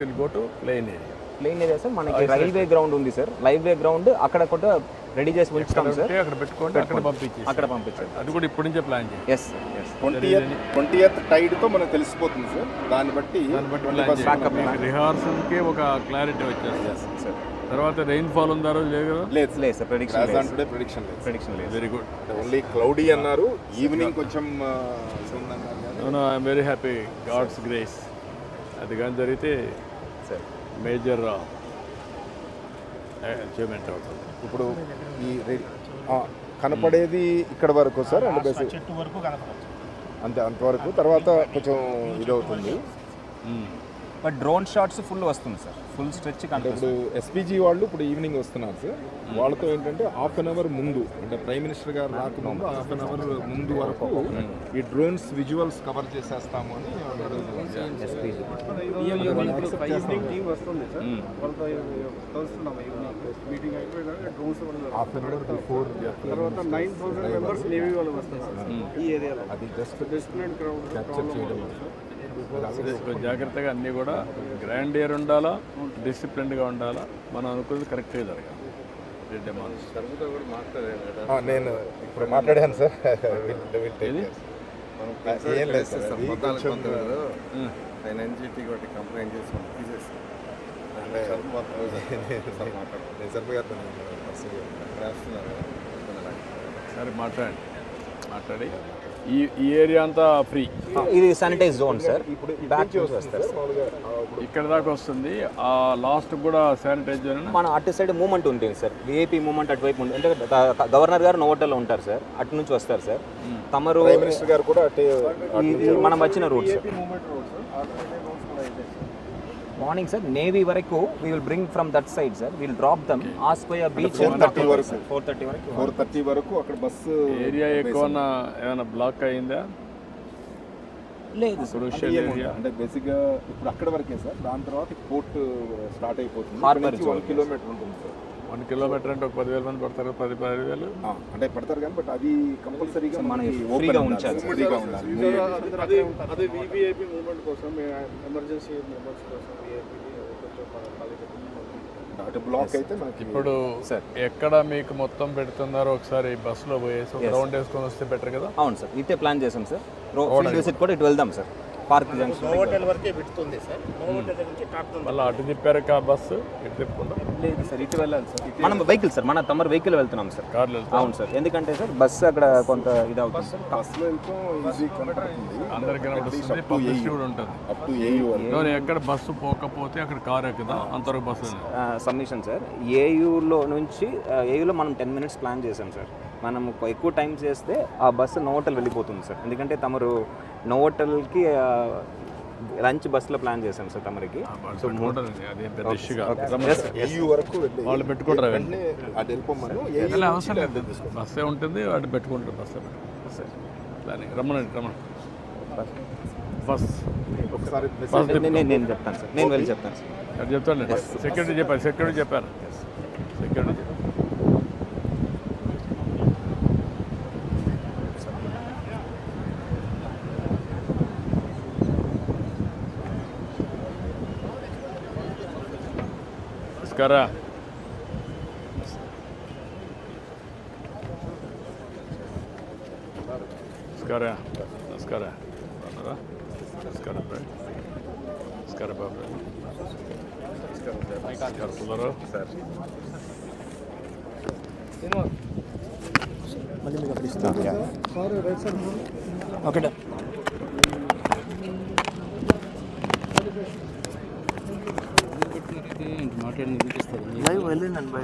will go to plain area. Plain area sir మనకి railway ground ఉంది సార్. Railway ground అక్కడ కూడా రెడీ చేసి ఉంచుతాం సార్. అక్కడ పెట్టుకోండి, అక్కడ పంపించాలి. అది కూడా ఇప్పటి నుంచే ప్లాన్ చేయాలి. ఎస్ ఎస్ 20th టైడ్తో మనకు తెలిసిపోతుంది సార్. దాన్ని బట్టి రిహార్సల్కే ఒక క్లారిటీ వచ్చేస్తుంది సార్. తర్వాత రెయిన్ ఫాల్ ఉందా రోజు లేదు కదా? లేదు లేదు సార్. ప్రెడిక్షన్ లేదు. Very good. ఓన్లీ క్లౌడీ అన్నారు. ఈవినింగ్ కొంచెం I'm very happy. God's grace. అది కానీ జరిగితే సార్ మేజర్ అచీవ్మెంట్ అవుతుంది. ఇప్పుడు ఈ కనపడేది ఇక్కడ వరకు సార్, అండ్ చెట్టు వరకు కనపడచ్చు అంతే, అంతవరకు. తర్వాత కొంచెం ఇదవుతుంది. బట్ డ్రోన్ షాట్స్ ఫుల్ వస్తుంది సార్. ఫుల్ స్ట్రెచ్ అంటే ఇప్పుడు ఎస్పీజీ వాళ్ళు ఇప్పుడు ఈవినింగ్ వస్తున్నారు సార్. వాళ్ళతో ఏంటంటే హాఫ్ అన్ అవర్ ముందు, అంటే ప్రైమ్ మినిస్టర్ గారు రాకముందు హాఫ్ అన్ అవర్ ముందు వరకు ఈ డ్రోన్స్ విజువల్స్ కవర్ చేసేస్తాము అని హాఫ్ అన్ అవర్ బిఫోర్. తర్వాత 9,000 మెంబర్స్ నేవీ వాళ్ళు వస్తారు సార్ ఈ ఏరియాలో. అది జస్ట్ క్యాప్చర్ చేయడం. జాగ్రత్తగా అన్నీ కూడా గ్రాండ్ ఇయర్ ఉండాలా, డిసిప్లిన్డ్గా ఉండాలా, మనం అనుకున్నది కరెక్ట్గా జరగాలి. నేను ఇప్పుడు మాట్లాడాను సార్. ఏం లేదు సార్, ఎన్జిటి ఒకటి కంప్లైంట్ చేసి తీసేసి సరే మాట్లాడి ఈ ఏరియా అంతా ఫ్రీ. ఇది శానిటైజ్ జోన్ సార్. బ్యాక్ చూసి వస్తారు ఇక్కడ దాకా వస్తుంది. ఆ లాస్ట్ కూడా శానిటైజ్ జోన్. మన అటు సైడ్ మూమెంట్ ఉంటుంది సార్. విఐపీ మూమెంట్ అటువైపు ఉంటుంది. అంటే గవర్నర్ గారు నోవోటల్లో ఉంటారు సార్. అటు నుంచి వస్తారు సార్. తమరు మినిస్టర్ గారు కూడా మనం వచ్చిన route sir. Morning sir navy వరకు we will bring from that side sir. Will drop them ఆస్పోయా బీచ్ 4:30 వరకు. 4:30 వరకు అక్కడ బస్సు ఏరియా ఎక్కువ ఏమైనా బ్లాక్ అయిందా? లేదు సార్. అంటే బేసిక్గా ఇప్పుడు అక్కడ వరకే సార్. దాని తర్వాత పోర్ట్ స్టార్ట్ అయిపోతుంది. హార్బర్ 1 కిలోమీటర్ ఉంటుంది సార్. 1 కిలోమీటర్ అంటే ఒక 10,000 మంది పడతారు. 10,000 అంటే పడతారు కానీ, బట్ అది కంపల్సరీగా మనకి ఫ్రీగా ఉంచాలి. ఫ్రీగా ఉండాలి. అదే వివిఐపీ మూవ్మెంట్ కోసం, ఎమర్జెన్సీ మెంబర్స్ కోసం అటు బ్లాక్ అయితే మనకి ఇప్పుడు ఎక్కడ మీకు మొత్తం పెడుతున్నారో ఒకసారి బస్సులో పోయేసి ఒక రౌండ్ వేసుకొని వస్తే బెటర్ కదా? అవును సార్. ఇదే ప్లాన్ చేసాం సార్. ఫీల్డ్ విజిట్ కూడా ఇటు వెళ్దాం సార్. పార్క్ జంక్షన్ హోటల్ వరకే పెడుతుంది సార్. హోటల్ దగ్గర నుంచి టాప్ మళ్ళీ అటు తిప్పారు బస్సు ఇటు తిప్పుకుంటాం. లేదు సార్, ఇటు వెళ్ళాలి సార్. మనం వెహికల్ సార్, మన తమరు వెహికల్ వెళ్తున్నాం సార్. కార్లు వెళ్తాం. అవును సార్. ఎందుకంటే సార్ బస్సు అక్కడ కొంత ఇది అవుతుంది సార్. బస్సులో వెళ్తాం, ఈజీ కనపడుతుంది. అందరికీ కనబడుతుంది. పబ్లిసిటీ కూడా ఉంటుంది. అప్ టు ఏయూ వరకు. ఎక్కడ బస్సు పోకపోతే అక్కడ కారు ఎక్కుదా, అంతవరకు బస్సు. Submission sir. ఏయూలో నుంచి ఏయూలో మనం 10 minutes ప్లాన్ చేసాం సార్. మనం ఎక్కువ టైం చేస్తే ఆ బస్సు నోవోటల్ వెళ్ళిపోతుంది సార్. ఎందుకంటే తమరు నోవోటల్కి లంచ్ బస్సులో ప్లాన్ చేశాం సార్ తమరికి. సో వాళ్ళు పెట్టుకుంటారు. అవసరం లేదు, బస్సే ఉంటుంది. వాటి పెట్టుకుంటారు. బస్సే ప్లానింగ్. రమ్మనండి. ఫస్ట్ నేను చెప్తాను సార్. నేను వెళ్ళి చెప్తాను సార్. అది చెప్తాను. సెక్యూరిటీ చెప్పాను. నమస్కారం బాబు. ఓకే. మాట్లాడి వెళ్ళండి.